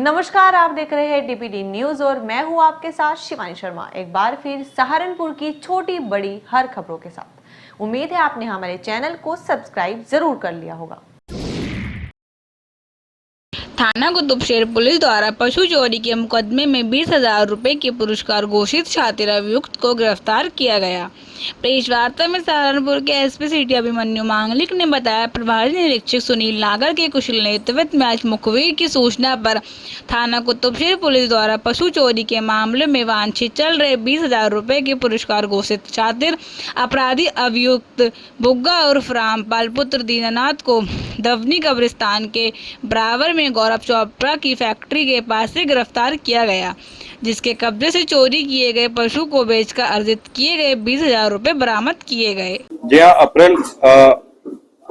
नमस्कार, आप देख रहे हैं डीपीडी न्यूज और मैं हूं आपके साथ शिवानी शर्मा। एक बार फिर सहारनपुर की छोटी बड़ी हर खबरों के साथ। उम्मीद है आपने हमारे चैनल को सब्सक्राइब जरूर कर लिया होगा। थाना कुतुबशेर पुलिस द्वारा पशु चोरी के मुकदमे में 20,000 रुपए के पुरस्कार घोषित शातिर अभियुक्त को गिरफ्तार किया गया। प्रेस वार्ता में सहारनपुर के एसपी सिटी अभिमन्यु मांगलिक ने बताया, प्रभारी निरीक्षक सुनील नागर के कुशल नेतृत्व में आज मुखबिर की सूचना पर थाना कुतुबशेर पुलिस द्वारा पशु चोरी के मामले में वांछित चल रहे 20,000 रुपए के पुरस्कार घोषित शातिर अपराधी अभियुक्त बुग्गा उर्फ रामपाल पुत्र दीनानाथ को दवनी कब्रिस्तान के बराबर में गौरव चोपड़ा की फैक्ट्री के पास से गिरफ्तार किया गया, जिसके कब्जे से चोरी किए गए पशु को बेचकर अर्जित किए गए 20,000 रुपए बरामद किए गए। जी हाँ, अप्रैल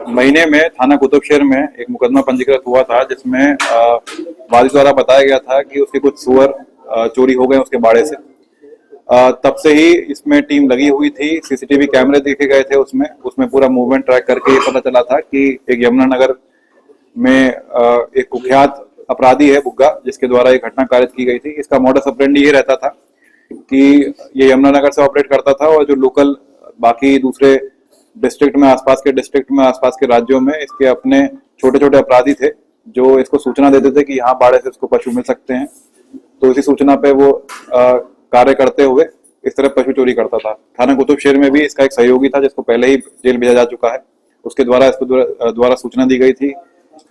महीने में थाना कुतुबशेर में एक मुकदमा पंजीकृत हुआ था, जिसमें वादी द्वारा बताया गया था कि उसके कुछ सुअर चोरी हो गए उसके बाड़े से। तब से ही इसमें टीम लगी हुई थी। सीसीटीवी कैमरे देखे गए थे, उसमें पूरा मूवमेंट ट्रैक करके ये पता चला था कि एक यमुनानगर में एक कुख्यात अपराधी है बुग्गा, जिसके द्वारा एक घटना कारित की गई थी। इसका मॉडस ऑपरेंडी ये रहता था कि ये यमुनानगर से ऑपरेट करता था और जो लोकल बाकी दूसरे डिस्ट्रिक्ट में, आसपास के राज्यों में इसके अपने छोटे छोटे अपराधी थे, जो इसको सूचना देते थे कि यहाँ बाड़े से इसको पशु मिल सकते हैं। तो इसी सूचना पे वो कार्य करते हुए इस तरह पशु चोरी करता था। थाना कुतुबशेर में भी इसका एक सहयोगी था, जिसको पहले ही जेल भेजा जा चुका है। उसके द्वारा इसको द्वारा सूचना दी गई थी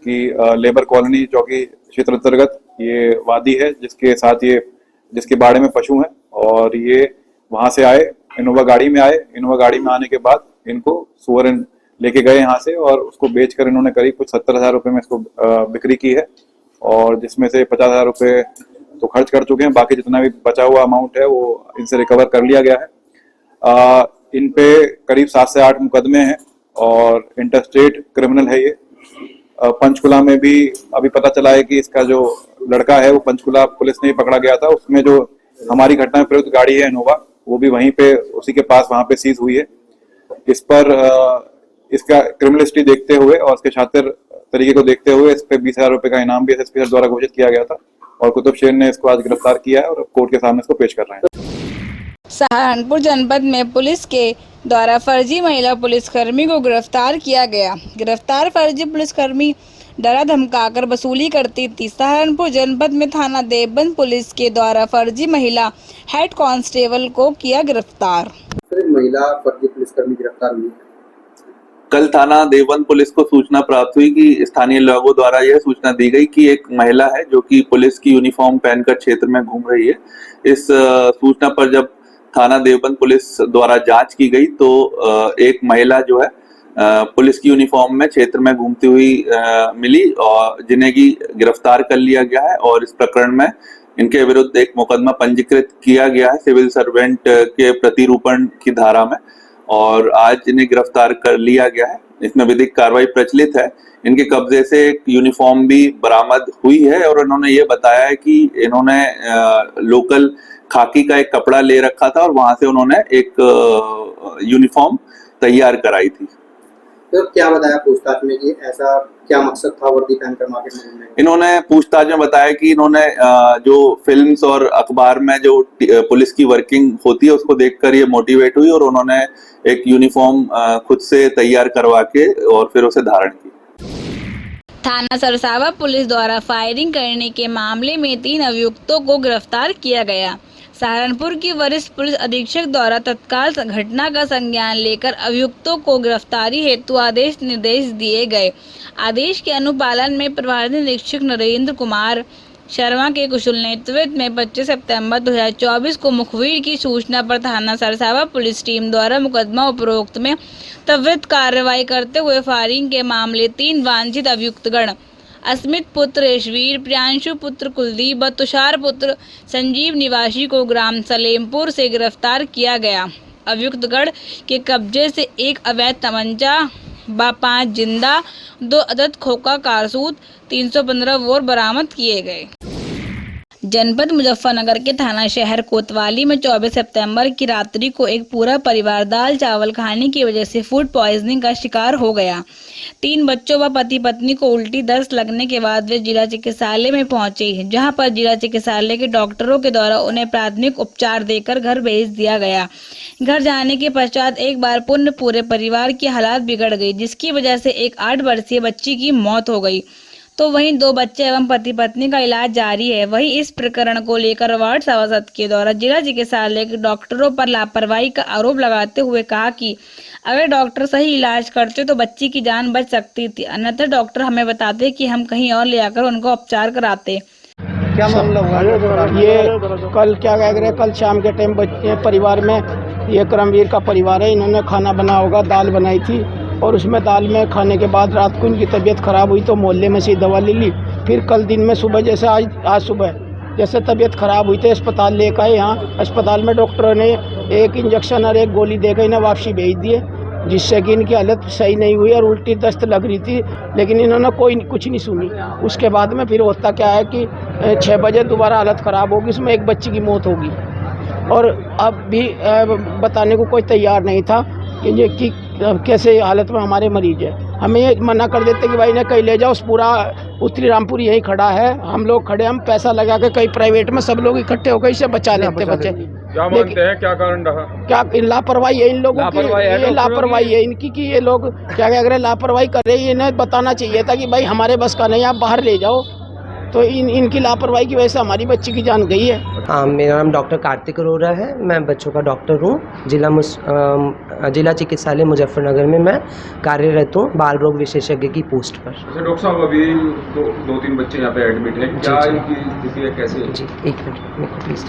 कि लेबर कॉलोनी चौकी क्षेत्र अंतर्गत ये वादी है, जिसके बाड़े में पशु हैं, और ये वहां से आए, इनोवा गाड़ी में आने के बाद इनको सुअर लेके गए यहाँ से, और उसको बेचकर इन्होंने करीब कुछ 70,000 रुपए में इसको बिक्री की है, और जिसमें से 50,000 रुपए तो खर्च कर चुके हैं। बाकी जितना भी बचा हुआ अमाउंट है वो इनसे रिकवर कर लिया गया है। इन पे करीब 7 से 8 मुकदमे हैं और इंटरस्टेट क्रिमिनल है ये। पंचकुला में भी अभी पता चला है कि इसका जो लड़का है वो पंचकुला पुलिस ने पकड़ा गया था। उसमें जो हमारी घटना में प्रयुक्त गाड़ी है इनोवा, वो भी वहीं पे उसी के पास वहां पे सीज हुई है। इस पर इसका क्रिमिनल हिस्ट्री देखते हुए और इसके शातिर तरीके को देखते हुए इस पे 20,000 रुपए का इनाम भी एसएसपी सर द्वारा घोषित किया गया था, और कुतुबशेर ने इसको आज गिरफ्तार किया है और कोर्ट के सामने इसको पेश कर रहे हैं। सहारनपुर जनपद में पुलिस के द्वारा फर्जी महिला पुलिसकर्मी को गिरफ्तार किया गया। गिरफ्तार फर्जी पुलिसकर्मी डरा धमकाकर वसूली करती थी। सहारनपुर जनपद में थाना देवबंद पुलिस के द्वारा फर्जी महिला हेड कांस्टेबल को किया गिरफ्तार। महिला फर्जी पुलिसकर्मी गिरफ्तार हुई। कल थाना देवबंद पुलिस को सूचना प्राप्त हुई कि स्थानीय लोगों द्वारा यह सूचना दी गई कि एक महिला है जो कि पुलिस की यूनिफॉर्म पहनकर क्षेत्र में घूम रही है। इस सूचना पर जब थाना देवबंद पुलिस द्वारा जांच की गई तो एक महिला जो है पुलिस की यूनिफॉर्म में क्षेत्र में घूमती हुई मिली, और जिन्हें की गिरफ्तार कर लिया गया है, और इस प्रकरण में इनके विरुद्ध एक मुकदमा पंजीकृत किया गया है सिविल सर्वेंट के प्रतिरूपण की धारा में, और आज इन्हें गिरफ्तार कर लिया गया है। इसमें विधिक कार्रवाई प्रचलित है। इनके कब्जे से एक यूनिफॉर्म भी बरामद हुई है, और इन्होंने ये बताया है कि इन्होंने लोकल खाकी का एक कपड़ा ले रखा था और वहां से उन्होंने एक यूनिफॉर्म तैयार कराई थी। तो क्या बताया पूछताछ में कि ऐसा क्या मकसद था वर्दी पहनकर मार्केट में घूमने का? इन्होंने पूछताछ में बताया कि इन्होंने जो फिल्म्स और अखबार में जो पुलिस की वर्किंग होती है उसको देखकर ये मोटिवेट हुई, और उन्होंने एक यूनिफॉर्म खुद से तैयार करवा के और फिर उसे धारण की। थाना सरसावा पुलिस द्वारा फायरिंग करने के मामले में 3 अभियुक्तों को गिरफ्तार किया गया। सहारनपुर की वरिष्ठ पुलिस अधीक्षक द्वारा तत्काल घटना का संज्ञान लेकर अभियुक्तों को गिरफ्तारी हेतु आदेश निर्देश दिए गए। आदेश के अनुपालन में प्रभारी निरीक्षक नरेंद्र कुमार शर्मा के कुशल नेतृत्व में 25 सितंबर 2024 को मुखबिर की सूचना पर थाना सरसावा पुलिस टीम द्वारा मुकदमा उपरोक्त में त्वरित कार्रवाई करते हुए फायरिंग के मामले 3 वांछित अभियुक्तगण अस्मित पुत्र यशवीर, प्रियांशु पुत्र कुलदीप व तुषार पुत्र संजीव निवासी को ग्राम सलेमपुर से गिरफ्तार किया गया। अभियुक्तगण के कब्जे से एक अवैध तमंचा व 5 जिंदा, 2 अदद खोखा कारतूस, 315 बोर बरामद किए गए। जनपद मुजफ्फरनगर के थाना शहर कोतवाली में 24 सितंबर की रात्रि को एक पूरा परिवार दाल चावल खाने की वजह से फूड पॉइजनिंग का शिकार हो गया। 3 बच्चों व पति पत्नी को उल्टी दस्त लगने के बाद वे जिला चिकित्सालय में पहुंचे, जहां पर जिला चिकित्सालय के डॉक्टरों के द्वारा उन्हें प्राथमिक उपचार देकर घर भेज दिया गया। घर जाने के पश्चात एक बार पुनः पूरे परिवार की हालत बिगड़ गई, जिसकी वजह से एक 8 वर्षीय बच्ची की मौत हो गई। तो वहीं 2 बच्चे एवं पति पत्नी का इलाज जारी है। वहीं इस प्रकरण को लेकर वार्ड सभासद के द्वारा जिला चिकित्सालय के डॉक्टरों पर लापरवाही का आरोप लगाते हुए कहा कि अगर डॉक्टर सही इलाज करते तो बच्ची की जान बच सकती थी, अन्यथा डॉक्टर हमें बताते कि हम कहीं और ले आकर उनको उपचार कराते। क्या मामला हुआ? ये कल क्या कह रहे, कल शाम के टाइम बच्चे परिवार में, ये करमवीर का परिवार है, इन्होंने खाना बना होगा, दाल बनाई थी और उसमें दाल में खाने के बाद रात को इनकी तबीयत खराब हुई तो मोहल्ले में से दवा ले ली। फिर कल दिन में सुबह जैसे आज सुबह जैसे तबीयत खराब हुई तो अस्पताल लेकर आए। यहाँ अस्पताल में डॉक्टरों ने एक इंजेक्शन और एक गोली देकर इन्हें वापसी भेज दिए, जिससे कि इनकी हालत सही नहीं हुई और उल्टी दस्त लग रही थी, लेकिन इन्होंने कुछ नहीं सुनी। उसके बाद में फिर होता क्या है कि 6 बजे दोबारा हालत ख़राब होगी, उसमें एक बच्ची की मौत होगी और अब भी बताने को कोई तैयार नहीं था कि कैसे हालत में हमारे मरीज है। हमें ये मना कर देते कि भाई इन्हें कहीं ले जाओ, पूरा उत्तरी रामपुर यही खड़ा है, हम लोग खड़े, हम पैसा लगा के कहीं प्राइवेट में सब लोग इकट्ठे होकर इसे बचा लेते बच्चे। क्या मानते हैं, क्या कारण रहा? क्या लापरवाही है इन लोगों की, ये लापरवाही है इनकी कि ये लोग क्या कह रहे लापरवाही कर रहे हैं। इन्हें बताना चाहिए था कि भाई हमारे बस का नहीं, आप बाहर ले जाओ, तो इनकी लापरवाही की वजह से हमारी बच्ची की जान गई है। मेरा नाम डॉक्टर कार्तिक अरोरा है, मैं बच्चों का डॉक्टर हूँ। जिला चिकित्सालय मुजफ्फरनगर में मैं कार्यरत हूँ, बाल रोग विशेषज्ञ की पोस्ट पर। डॉक्टर साहब, अभी 2-3 बच्चे यहाँ पे एडमिट हैं, क्या इनकी स्थिति है, कैसे? जी, एक मिनट मेरे को प्लीज़।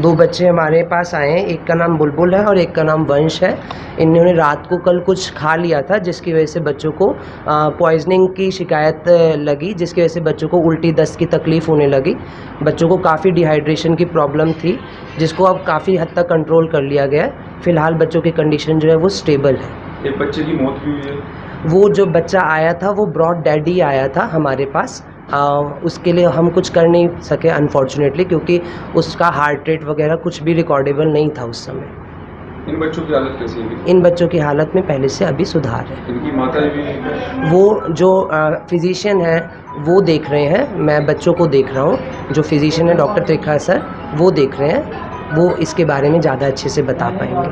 2 बच्चे हमारे पास आए हैं, एक का नाम बुलबुल है और एक का नाम वंश है। इन्होंने रात को कल कुछ खा लिया था, जिसकी वजह से बच्चों को पॉइजनिंग की शिकायत लगी, जिसकी वजह से बच्चों को उल्टी दस्त की तकलीफ़ होने लगी। बच्चों को काफ़ी डिहाइड्रेशन की प्रॉब्लम थी, जिसको अब काफ़ी हद तक कंट्रोल कर लिया गया है। फ़िलहाल बच्चों की कंडीशन जो है वो स्टेबल है। एक बच्चे की मौत भी हुई है। वो जो बच्चा आया था वो ब्रॉड डैडी आया था हमारे पास, उसके लिए हम कुछ कर नहीं सके अनफॉर्चुनेटली, क्योंकि उसका हार्ट रेट वगैरह कुछ भी रिकॉर्डेबल नहीं था उस समय। इन बच्चों की हालत कैसी है? इन बच्चों की हालत में पहले से अभी सुधार है। इनकी माता भी? वो जो फिजिशियन है वो देख रहे हैं, मैं बच्चों को देख रहा हूँ। जो फिजिशियन है डॉक्टर त्रिखा सर, वो देख रहे हैं, वो इसके बारे में ज़्यादा अच्छे से बता पाएंगे।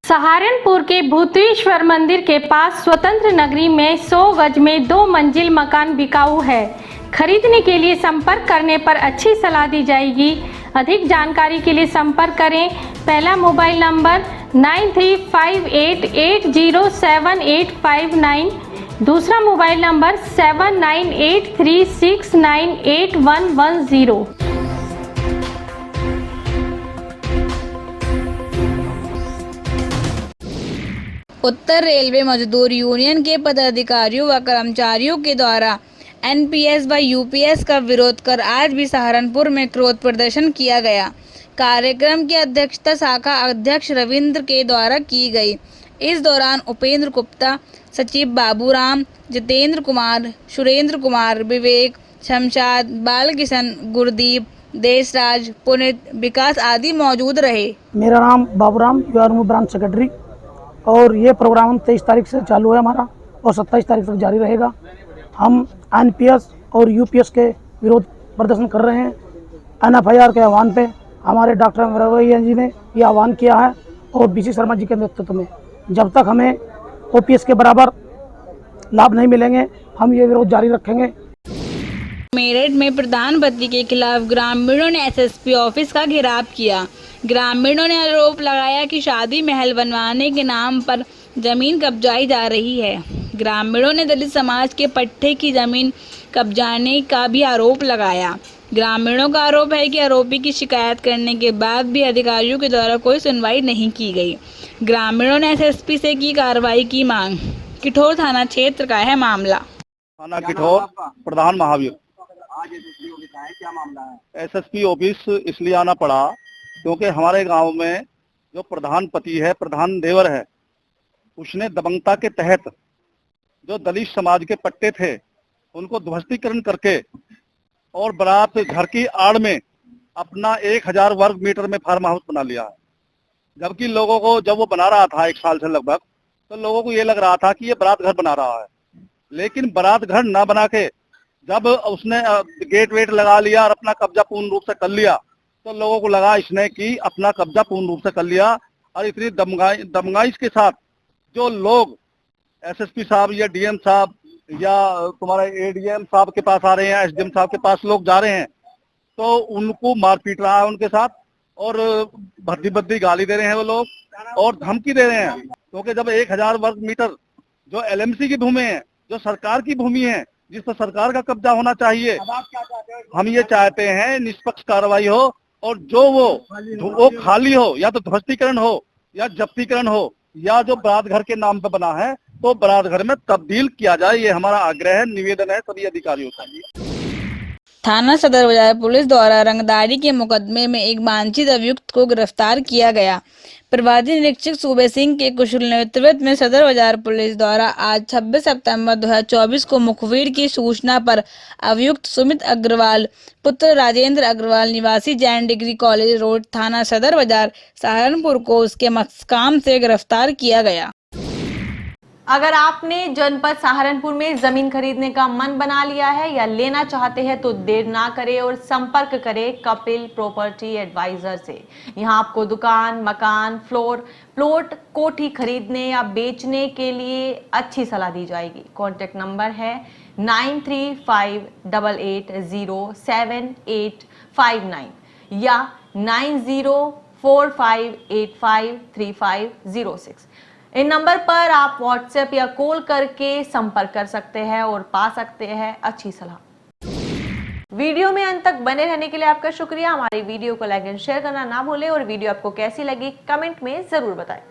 सहारनपुर के भूतेश्वर मंदिर के पास स्वतंत्र नगरी में 100 गज में 2 मंजिल मकान बिकाऊ है। खरीदने के लिए संपर्क करने पर अच्छी सलाह दी जाएगी। अधिक जानकारी के लिए संपर्क करें। पहला मोबाइल नंबर 9358807859, दूसरा मोबाइल नंबर 7983698110। उत्तर रेलवे मजदूर यूनियन के पदाधिकारियों व कर्मचारियों के द्वारा एनपीएस व यूपीएस का विरोध कर आज भी सहारनपुर में क्रोध प्रदर्शन किया गया। कार्यक्रम की अध्यक्षता शाखा अध्यक्ष रविंद्र के द्वारा की गई। इस दौरान उपेंद्र गुप्ता, सचिव बाबूराम, जितेंद्र कुमार, सुरेंद्र कुमार, विवेक, शमशाद, बालकिशन, गुरदीप, देशराज, पुनित, विकास आदि मौजूद रहे। मेरा नाम बाबूराम, यूआरएमओ ब्रांच सेक्रेटरी, और ये प्रोग्राम 23 तारीख से चालू है हमारा और 27 तारीख तक जारी रहेगा। हम एनपीएस और यूपीएस के विरोध प्रदर्शन कर रहे हैं। एनएफआईआर के आह्वान पे हमारे डॉक्टर रवैया जी ने ये आह्वान किया है और बीसी शर्मा जी के नेतृत्व में जब तक हमें ओपीएस के बराबर लाभ नहीं मिलेंगे हम ये विरोध जारी रखेंगे। मेरठ में प्रधानमंत्री के खिलाफ ग्रामीणों ने एसएसपी ऑफिस का घेराव किया। ग्रामीणों ने आरोप लगाया कि शादी महल बनवाने के नाम पर जमीन कब्जाई जा रही है। ग्रामीणों ने दलित समाज के पट्टे की जमीन कब्जाने का भी आरोप लगाया। ग्रामीणों का आरोप है कि आरोपी की शिकायत करने के बाद भी अधिकारियों के द्वारा कोई सुनवाई नहीं की गई। ग्रामीणों ने एसएसपी से की कार्रवाई की मांग। किठौर थाना क्षेत्र का है मामला। थाना किठौर, प्रधान महावीर। आज एसएसपी ऑफिस आए, क्या मामला है? एसएसपी ऑफिस इसलिए आना पड़ा क्योंकि हमारे गांव में जो प्रधान पति है, प्रधान देवर है, उसने दबंगता के तहत जो दलित समाज के पट्टे थे उनको ध्वस्तीकरण करके और बारात घर की आड़ में अपना 1000 वर्ग मीटर में फार्म हाउस बना लिया है। जबकि लोगों को जब वो बना रहा था 1 साल से लगभग, तो लोगों को ये लग रहा था कि ये बारात घर बना रहा है। लेकिन बारात घर ना बना के जब उसने गेट वेट लगा लिया और अपना कब्जा पूर्ण रूप से कर लिया, तो लोगों को लगा इसने कि अपना कब्जा पूर्ण रूप से कर लिया। और इतनी दमगाई के साथ जो लोग एसएसपी साहब या डीएम साहब या तुम्हारे एडीएम साहब के पास आ रहे हैं, एसडीएम साहब के पास लोग जा रहे हैं, तो उनको मार पीट रहा है उनके साथ, और भद्दी भद्दी गाली दे रहे हैं वो लोग और धमकी दे रहे हैं। क्योंकि जब 1000 वर्ग मीटर जो एलएमसी की भूमि है, जो सरकार की भूमि है, जिस पर सरकार का कब्जा होना चाहिए, हम ये चाहते हैं निष्पक्ष कार्रवाई हो और जो वो खाली हो, या तो ध्वस्तीकरण हो या जब्तीकरण हो, या जो बारात घर के नाम पे बना है तो बारात घर में तब्दील किया जाए। ये हमारा आग्रह है, निवेदन है सभी अधिकारियों का। थाना सदर बाजार पुलिस द्वारा रंगदारी के मुकदमे में एक वांछित अभियुक्त को गिरफ्तार किया गया। प्रभारी निरीक्षक सूबे सिंह के कुशल नेतृत्व में सदर बाजार पुलिस द्वारा आज 26 सितंबर 2024 को मुखबिर की सूचना पर अभियुक्त सुमित अग्रवाल पुत्र राजेंद्र अग्रवाल निवासी जैन डिग्री कॉलेज रोड थाना सदर बाजार सहारनपुर को उसके मकाम से गिरफ्तार किया गया। अगर आपने जनपद सहारनपुर में जमीन खरीदने का मन बना लिया है या लेना चाहते हैं तो देर ना करें और संपर्क करें कपिल प्रॉपर्टी एडवाइजर से। यहां आपको दुकान, मकान, फ्लोर, प्लॉट, कोठी खरीदने या बेचने के लिए अच्छी सलाह दी जाएगी। कॉन्टैक्ट नंबर है 9358807859 या 9045853506। इन नंबर पर आप व्हाट्सएप या कॉल करके संपर्क कर सकते हैं और पा सकते हैं अच्छी सलाह। वीडियो में अंत तक बने रहने के लिए आपका शुक्रिया। हमारी वीडियो को लाइक एंड शेयर करना ना भूलें और वीडियो आपको कैसी लगी कमेंट में जरूर बताएं।